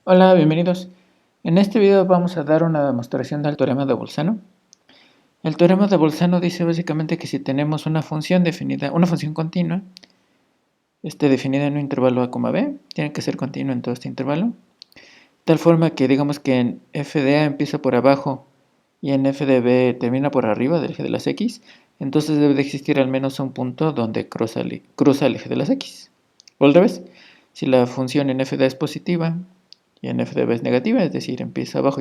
Hola, bienvenidos. En este video vamos a dar una demostración del teorema de Bolzano. El teorema de Bolzano dice básicamente que si tenemos una función definida, una función continua, definida en un intervalo a, b, tiene que ser continua en todo este intervalo, tal forma que digamos que en f de a empieza por abajo y en f de b termina por arriba del eje de las x, entonces debe de existir al menos un punto donde cruza el eje de las x. O al revés, si la función en f de a es positiva y en f de b es negativa, es decir, empieza arriba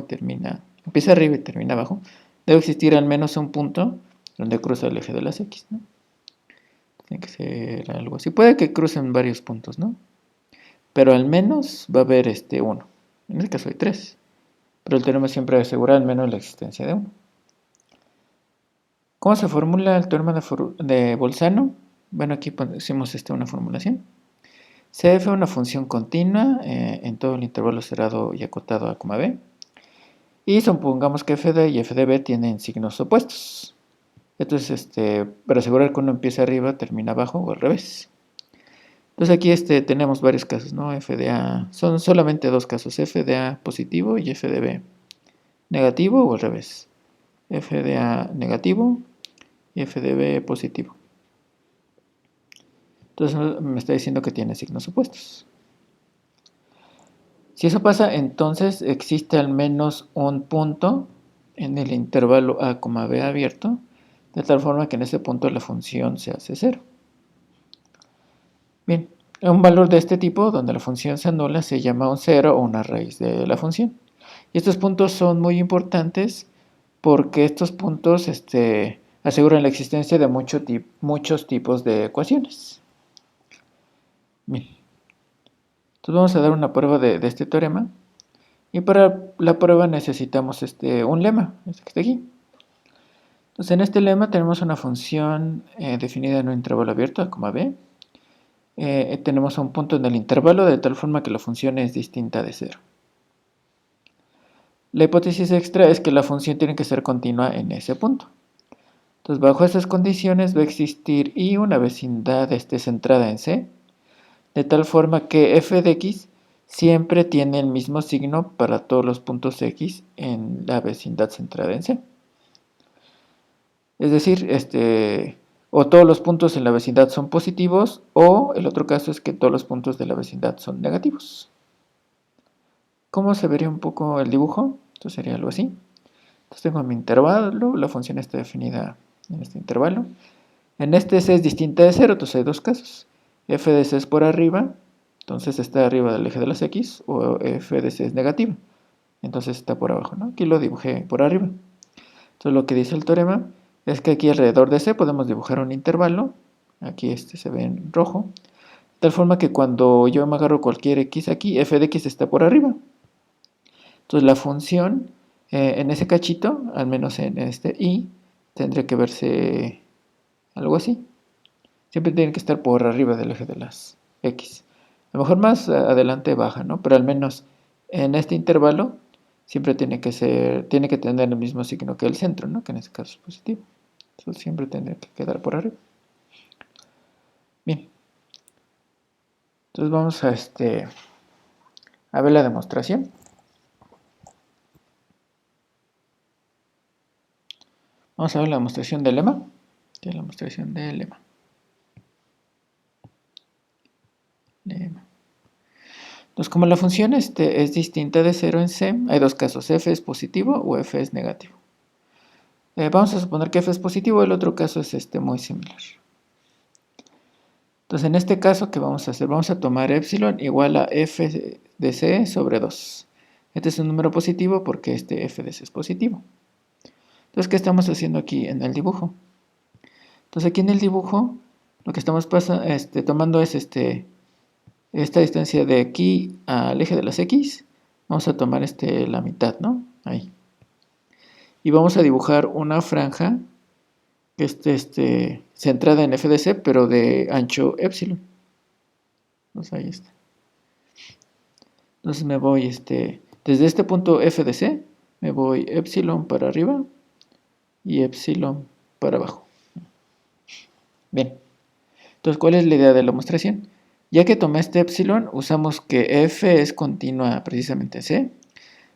y termina abajo, debe existir al menos un punto donde cruza el eje de las x, ¿no? Tiene que ser algo así. Puede que crucen varios puntos, ¿no? Pero al menos va a haber uno. En este caso hay tres. Pero el teorema siempre asegura al menos la existencia de uno. ¿Cómo se formula el teorema de Bolzano? Bueno, aquí pusimos una formulación. CF es una función continua en todo el intervalo cerrado y acotado a, b. Y supongamos que f de y f de b tienen signos opuestos. Entonces, para asegurar que uno empieza arriba, termina abajo o al revés. Entonces aquí tenemos varios casos, ¿no? F de A, son solamente dos casos, F de A positivo y F de B negativo o al revés. F de A negativo y F de B positivo. Entonces me está diciendo que tiene signos opuestos. Si eso pasa, entonces existe al menos un punto en el intervalo a, b abierto, de tal forma que en ese punto la función se hace cero. Bien, un valor de este tipo, donde la función se anula, se llama un cero o una raíz de la función. Y estos puntos son muy importantes porque estos puntos aseguran la existencia de muchos tipos de ecuaciones. Bien, entonces vamos a dar una prueba de este teorema. Y para la prueba necesitamos un lema, este que está aquí. Entonces en este lema tenemos una función definida en un intervalo abierto, a, b. Tenemos un punto en el intervalo de tal forma que la función es distinta de cero. La hipótesis extra es que la función tiene que ser continua en ese punto. Entonces bajo esas condiciones va a existir y una vecindad centrada en C, de tal forma que f de x siempre tiene el mismo signo para todos los puntos x en la vecindad centrada en C. Es decir, o todos los puntos en la vecindad son positivos, o el otro caso es que todos los puntos de la vecindad son negativos. ¿Cómo se vería un poco el dibujo? Esto sería algo así. Entonces tengo mi intervalo, la función está definida en este intervalo. En este C es distinta de 0, entonces hay dos casos. F de C es por arriba, entonces está arriba del eje de las X, o F de C es negativa, entonces está por abajo, ¿no? Aquí lo dibujé por arriba. Entonces lo que dice el teorema es que aquí alrededor de C podemos dibujar un intervalo, aquí se ve en rojo, de tal forma que cuando yo me agarro cualquier X aquí, F de X está por arriba. Entonces la función en ese cachito, al menos en este I, tendría que verse algo así. Siempre tiene que estar por arriba del eje de las X. A lo mejor más adelante baja, ¿no? Pero al menos en este intervalo siempre tiene que tener el mismo signo que el centro, ¿no? Que en este caso es positivo. Eso siempre tendría que quedar por arriba. Bien. Entonces vamos a ver la demostración. Vamos a ver la demostración del lema. La demostración del lema. Entonces, como la función es distinta de 0 en C, hay dos casos, f es positivo o f es negativo. Vamos a suponer que f es positivo, el otro caso es muy similar. Entonces, en este caso, ¿qué vamos a hacer? Vamos a tomar epsilon igual a f de c sobre 2. Este es un número positivo porque f de c es positivo. Entonces, ¿qué estamos haciendo aquí en el dibujo? Entonces, aquí en el dibujo, lo que estamos tomando es esta distancia de aquí al eje de las X. Vamos a tomar la mitad, ¿no? Ahí. Y vamos a dibujar una franja que esté centrada en f de c, pero de ancho epsilon. Entonces ahí está. Entonces me voy, desde este punto f de c, me voy epsilon para arriba y epsilon para abajo. Bien. Entonces, ¿cuál es la idea de la demostración? Ya que tomé este epsilon, usamos que f es continua precisamente en C,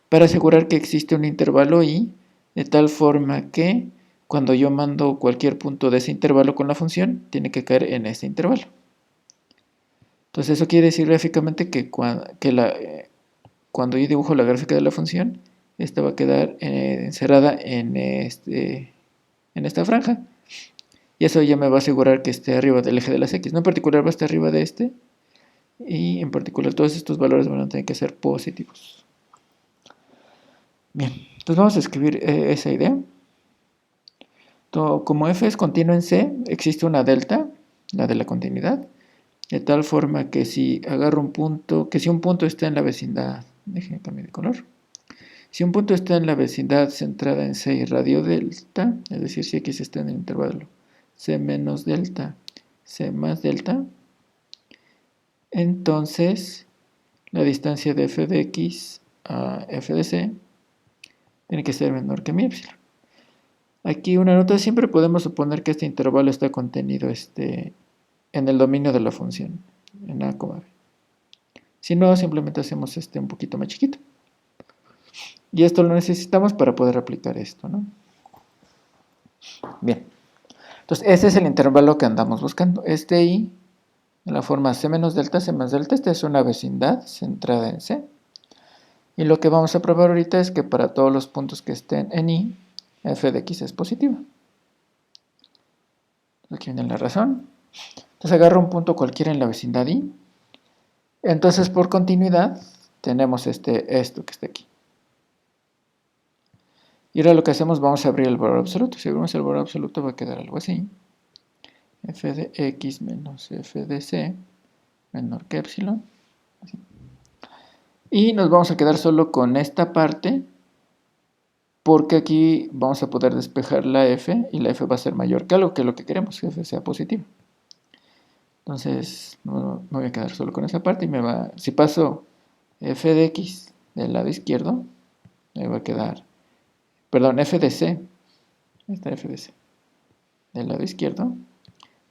para asegurar que existe un intervalo i, de tal forma que cuando yo mando cualquier punto de ese intervalo con la función, tiene que caer en este intervalo. Entonces eso quiere decir gráficamente que cuando yo dibujo la gráfica de la función, esta va a quedar encerrada en esta franja. Y eso ya me va a asegurar que esté arriba del eje de las x. No en particular va a estar arriba de este. Y en particular todos estos valores van a tener que ser positivos. Bien, entonces vamos a escribir esa idea. Como f es continuo en C, existe una delta, la de la continuidad, de tal forma que si agarro un punto, que si un punto está en la vecindad, déjenme cambiar de color. Si un punto está en la vecindad centrada en C y radio delta, es decir, si x está en el intervalo C menos delta, C más delta, entonces la distancia de f de x a f de c tiene que ser menor que mi epsilon. Aquí una nota, siempre podemos suponer que este intervalo está contenido en el dominio de la función, en a, b. Si no, simplemente hacemos un poquito más chiquito. Y esto lo necesitamos para poder aplicar esto, ¿no? Bien. Entonces, ese es el intervalo que andamos buscando. Este i, en la forma c menos delta, c más delta, esta es una vecindad centrada en C. Y lo que vamos a probar ahorita es que para todos los puntos que estén en i, f de x es positiva. Aquí viene la razón. Entonces agarro un punto cualquiera en la vecindad i. Entonces por continuidad tenemos esto que está aquí. Y ahora lo que hacemos, vamos a abrir el valor absoluto. Si abrimos el valor absoluto va a quedar algo así. F de x menos f de c menor que epsilon. Así. Y nos vamos a quedar solo con esta parte, porque aquí vamos a poder despejar la f y la f va a ser mayor que algo, que lo que queremos, que f sea positivo. Entonces me voy a quedar solo con esa parte y si paso f de x del lado izquierdo, me va a quedar, perdón, f de c, esta f de c del lado izquierdo, me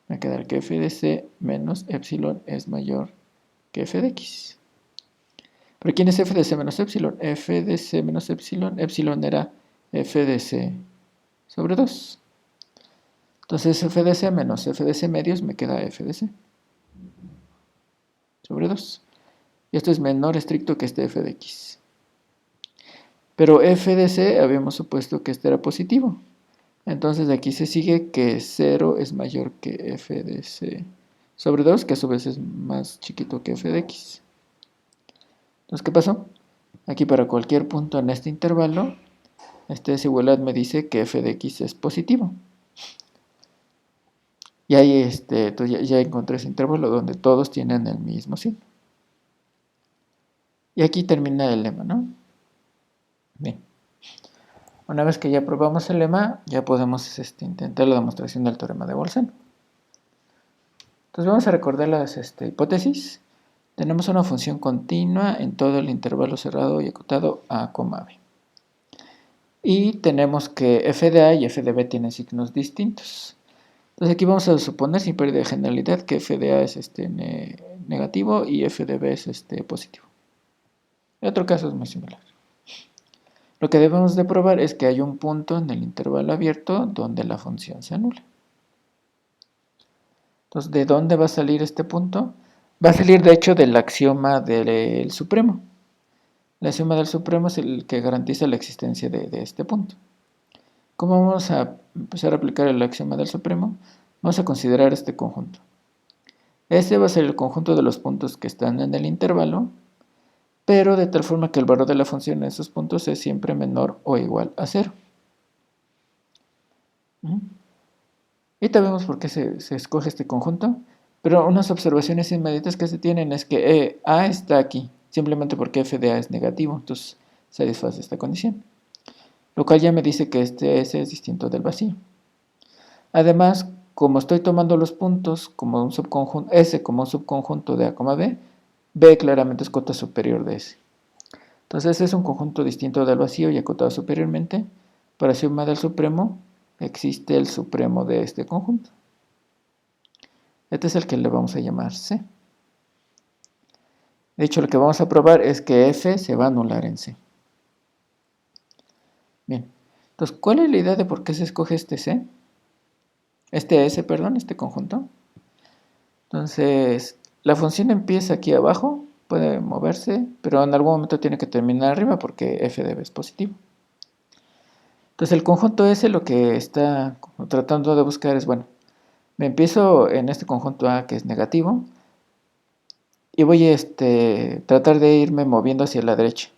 va a quedar que f de c menos epsilon es mayor que f de x. ¿Pero quién es f de c menos epsilon? F de c menos epsilon era f de c sobre 2. Entonces f de c menos f de c medios me queda f de c sobre 2. Y esto es menor estricto que este f de x. Pero f de c habíamos supuesto que este era positivo. Entonces de aquí se sigue que 0 es mayor que f de c sobre 2, que a su vez es más chiquito que f de x. Entonces, ¿qué pasó? Aquí para cualquier punto en este intervalo, esta desigualdad me dice que f de x es positivo. Y ahí entonces ya encontré ese intervalo donde todos tienen el mismo signo. Y aquí termina el lema, ¿no? Bien. Una vez que ya probamos el lema, ya podemos intentar la demostración del teorema de Bolzano. Entonces vamos a recordar las hipótesis. Tenemos una función continua en todo el intervalo cerrado y acotado a, b. Y tenemos que f de a y f de b tienen signos distintos. Entonces aquí vamos a suponer, sin pérdida de generalidad, que f de a es negativo y f de b es positivo. El otro caso es muy similar. Lo que debemos de probar es que hay un punto en el intervalo abierto donde la función se anula. Entonces, ¿de dónde va a salir este punto? Va a salir de hecho del axioma del supremo. El axioma del supremo es el que garantiza la existencia de este punto. ¿Cómo vamos a empezar a aplicar el axioma del supremo? Vamos a considerar este conjunto. Este va a ser el conjunto de los puntos que están en el intervalo, pero de tal forma que el valor de la función en esos puntos es siempre menor o igual a 0. Ahorita vemos por qué se escoge este conjunto, pero unas observaciones inmediatas que se tienen es que A está aquí, simplemente porque f de A es negativo, entonces satisface esta condición. Lo cual ya me dice que S es distinto del vacío. Además, como estoy tomando los puntos como un subconjunto, S como un subconjunto de A, B, B claramente es cota superior de S. Entonces ese es un conjunto distinto del vacío y acotado superiormente. Para axioma del supremo existe el supremo de este conjunto. Este es el que le vamos a llamar C. De hecho, lo que vamos a probar es que f se va a anular en C. Bien, entonces, ¿cuál es la idea de por qué se escoge este C? Este S, perdón, este conjunto. Entonces, la función empieza aquí abajo, puede moverse, pero en algún momento tiene que terminar arriba porque f de b es positivo. Entonces, el conjunto S lo que está tratando de buscar es, bueno, me empiezo en este conjunto A que es negativo y voy a tratar de irme moviendo hacia la derecha,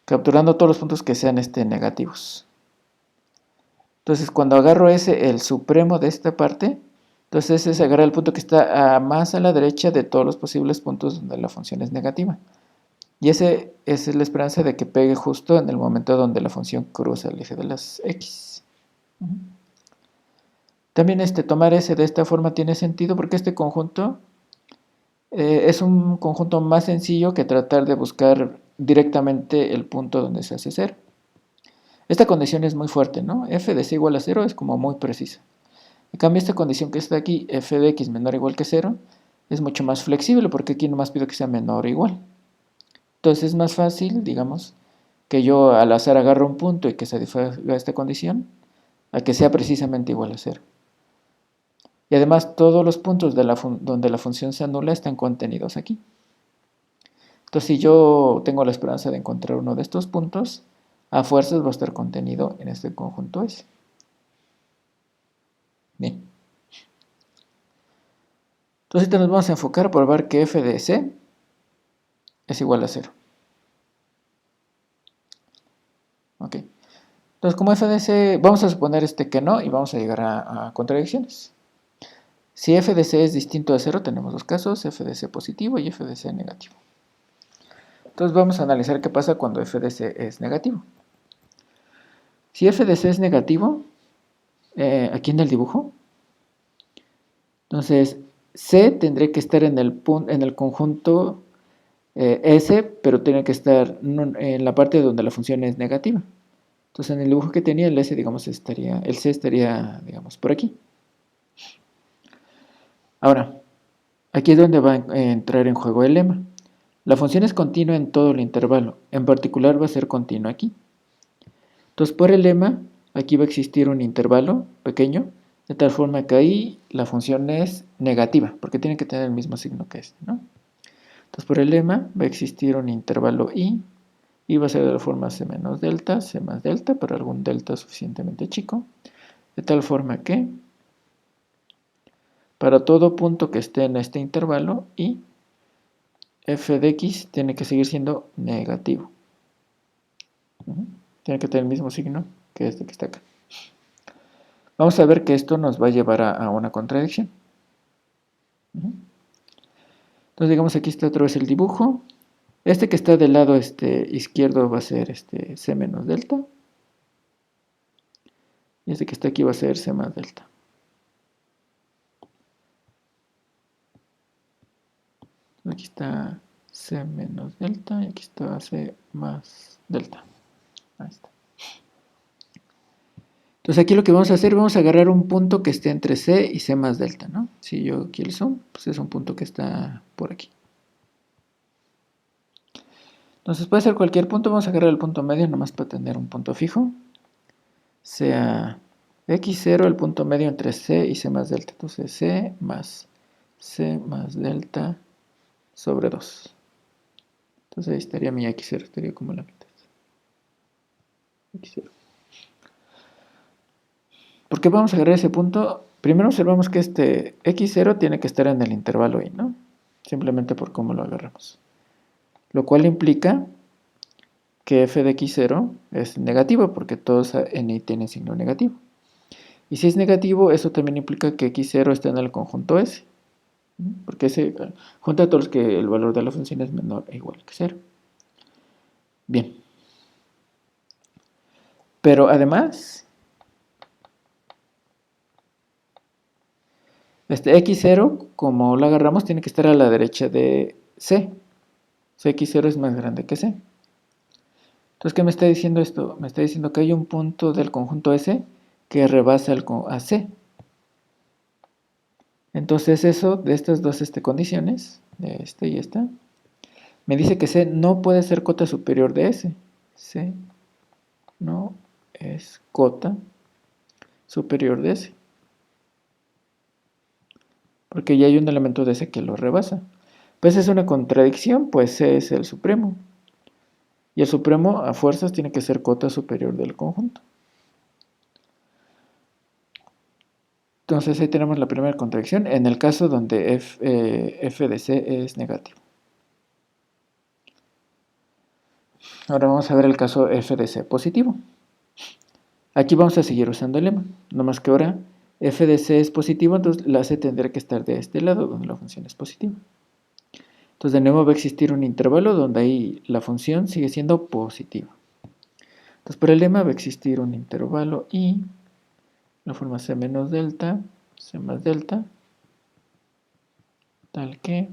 capturando todos los puntos que sean negativos. Entonces, cuando agarro ese, el supremo de esta parte, entonces ese es agarrar el punto que está más a la derecha de todos los posibles puntos donde la función es negativa. Y esa es la esperanza de que pegue justo en el momento donde la función cruza el eje de las x. También tomar ese de esta forma tiene sentido porque este conjunto es un conjunto más sencillo que tratar de buscar directamente el punto donde se hace 0. Esta condición es muy fuerte, ¿no? F de c igual a 0 es como muy precisa. En cambio, esta condición que está aquí, f de x menor o igual que 0, es mucho más flexible porque aquí nomás pido que sea menor o igual. Entonces es más fácil, digamos, que yo al azar agarre un punto y que satisfaga esta condición, a que sea precisamente igual a 0. Y además todos los puntos donde la función se anula están contenidos aquí. Entonces si yo tengo la esperanza de encontrar uno de estos puntos, a fuerzas va a estar contenido en este conjunto S. Bien. Entonces nos vamos a enfocar por ver que f de c es igual a 0. Ok. Entonces como f de c, vamos a suponer que no y vamos a llegar a contradicciones. Si f de c es distinto de 0, tenemos dos casos, f de c positivo y f de c negativo. Entonces vamos a analizar qué pasa cuando f de c es negativo. Si f de c es negativo, aquí en el dibujo, entonces c tendría que estar en el conjunto S, pero tiene que estar en la parte donde la función es negativa. Entonces en el dibujo que tenía el S, digamos, el C estaría, digamos, por aquí. Ahora, aquí es donde va a entrar en juego el lema. La función es continua en todo el intervalo, en particular va a ser continua aquí. Entonces por el lema, aquí va a existir un intervalo pequeño, de tal forma que ahí la función es negativa, porque tiene que tener el mismo signo que este, ¿no? Entonces por el lema va a existir un intervalo i, y va a ser de la forma c menos delta, c más delta, para algún delta suficientemente chico, de tal forma que para todo punto que esté en este intervalo i, f de x tiene que seguir siendo negativo. Tiene que tener el mismo signo que este que está acá. Vamos a ver que esto nos va a llevar a una contradicción. Entonces digamos aquí está otra vez el dibujo. Este que está del lado izquierdo va a ser c menos delta. Y este que está aquí va a ser c más delta. Aquí está c menos delta y aquí está c más delta. Ahí está. Entonces aquí lo que vamos a hacer, vamos a agarrar un punto que esté entre c y c más delta, ¿no? Si yo aquí el zoom, pues es un punto que está por aquí. Entonces puede ser cualquier punto, vamos a agarrar el punto medio nomás para tener un punto fijo. Sea x0 el punto medio entre c y c más delta. Entonces c más delta sobre 2. Entonces ahí estaría mi x0, estaría como la mitad. X0. ¿Por qué vamos a agarrar ese punto? Primero observamos que este x0 tiene que estar en el intervalo y, ¿no? Simplemente por cómo lo agarramos. Lo cual implica que f de x0 es negativo porque todos en y tienen signo negativo. Y si es negativo, eso también implica que x0 está en el conjunto S. Porque se junta todos los que el valor de la función es menor o igual que 0. Bien. Pero además, x0, como lo agarramos, tiene que estar a la derecha de c. X0 es más grande que c. Entonces, ¿qué me está diciendo esto? Me está diciendo que hay un punto del conjunto S que rebasa a c. Entonces eso, de estas dos condiciones, de este y esta, me dice que C no puede ser cota superior de S. C no es cota superior de S. Porque ya hay un elemento de S que lo rebasa. Pues es una contradicción, pues C es el supremo. Y el supremo a fuerzas tiene que ser cota superior del conjunto. Entonces ahí tenemos la primera contradicción en el caso donde f de C es negativo. Ahora vamos a ver el caso f de C positivo. Aquí vamos a seguir usando el lema, no más que ahora f de C es positivo, entonces la C tendrá que estar de este lado donde la función es positiva. Entonces de nuevo va a existir un intervalo donde ahí la función sigue siendo positiva. Entonces por el lema va a existir un intervalo y la forma C menos delta, C más delta, tal que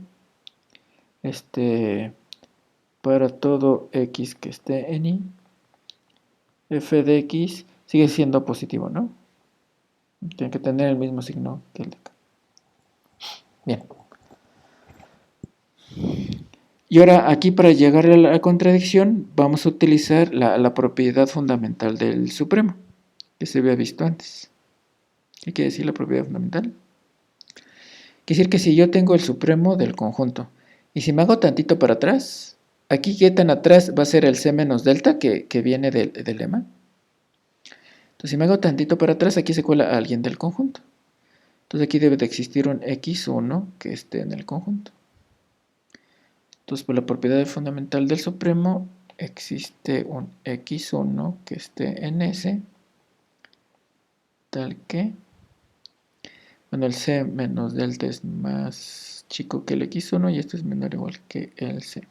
para todo x que esté en y, f de x sigue siendo positivo, ¿no? Tiene que tener el mismo signo que el de acá. Bien. Y ahora aquí para llegar a la contradicción vamos a utilizar la propiedad fundamental del supremo, que se había visto antes. ¿Qué quiere decir la propiedad fundamental? Quiere decir que si yo tengo el supremo del conjunto, y si me hago tantito para atrás, aquí qué tan atrás va a ser el C menos delta que viene del lema. Entonces si me hago tantito para atrás, aquí se cuela alguien del conjunto. Entonces aquí debe de existir un x1 que esté en el conjunto. Entonces por la propiedad fundamental del supremo existe un x1 que esté en S, tal que, bueno, el C menos delta es más chico que el x1 y esto es menor o igual que el C.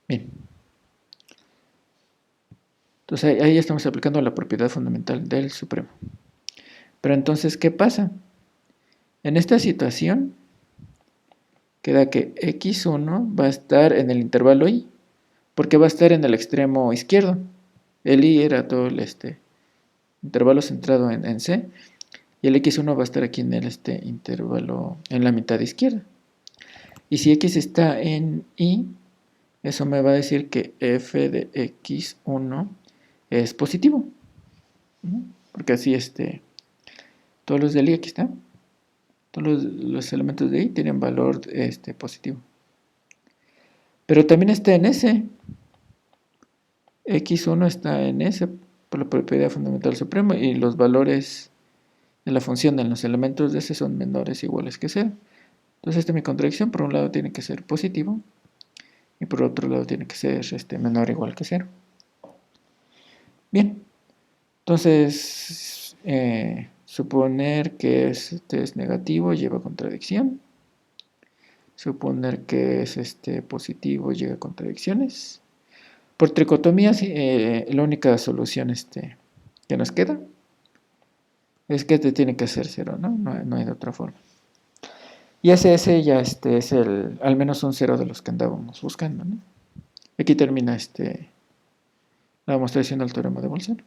Bien. Entonces ahí estamos aplicando la propiedad fundamental del supremo. Pero entonces, ¿qué pasa? En esta situación queda que x1 va a estar en el intervalo y, porque va a estar en el extremo izquierdo. El y era todo el intervalo centrado en C, y el x1 va a estar aquí en el intervalo en la mitad izquierda. Y si x está en y, eso me va a decir que f de x1 es positivo. Porque así todos los del y aquí están. Todos los elementos de y tienen valor positivo. Pero también está en S. x1 está en S por la propiedad fundamental suprema y los valores de la función en los elementos de S son menores o iguales que 0. Entonces esta es mi contradicción. Por un lado tiene que ser positivo y por otro lado tiene que ser menor o igual que 0. Bien. Entonces suponer que este es negativo lleva a contradicción. Suponer que es positivo lleva a contradicciones. Por tricotomía, la única solución que nos queda es que tiene que ser 0, ¿no? No hay de otra forma. Y ese ya es al menos un 0 de los que andábamos buscando, ¿no? Aquí termina la demostración del teorema de Bolzano.